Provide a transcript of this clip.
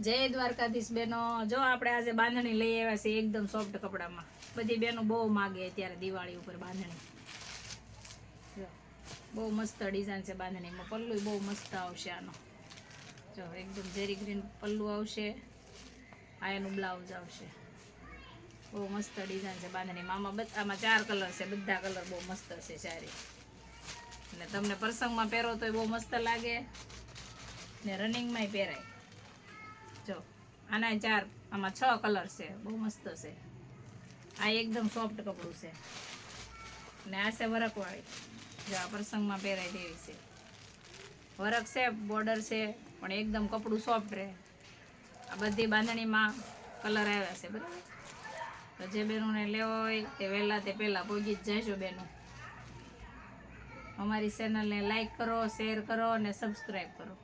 જય દ્વારકાધીશ બેનો, જો આપણે આજે બાંધણી લઈ આવ્યા છે એકદમ સોફ્ટ કપડામાં. બધી બેનો બહુ માગે અત્યારે દિવાળી ઉપર બાંધણી. જો બહુ મસ્ત ડિઝાઇન છે બાંધણીમાં. પલ્લુ બહુ મસ્ત આવશે આનો. જો એકદમ જેરી ગ્રીન પલ્લુ આવશે, આ એનું બ્લાઉઝ આવશે. બહુ મસ્ત ડિઝાઇન છે બાંધણીમાં. આમાં 4 કલર છે, બધા કલર બહુ મસ્ત છે સારી. અને તમને પ્રસંગમાં પહેરો તો બહુ મસ્ત લાગે ને રનિંગમાંય પહેરાય. જો આના 4, આમાં 6 કલર છે, બહુ મસ્ત છે. આ એકદમ સોફ્ટ કપડું છે ને આ છે વરકવાળી. જો આ પ્રસંગમાં પહેરાય તેવી છે. વરક છે, બોર્ડર છે, પણ એકદમ કપડું સોફ્ટ રહે. આ બધી બાંધણીમાં કલર આવ્યા છે બરાબર. તો જે બહેનોને લેવો હોય તે વહેલા તે પહેલાં પહોંચી જ જશો બહેનો. અમારી ચેનલને લાઈક કરો, શેર કરો અને સબસ્ક્રાઈબ કરો.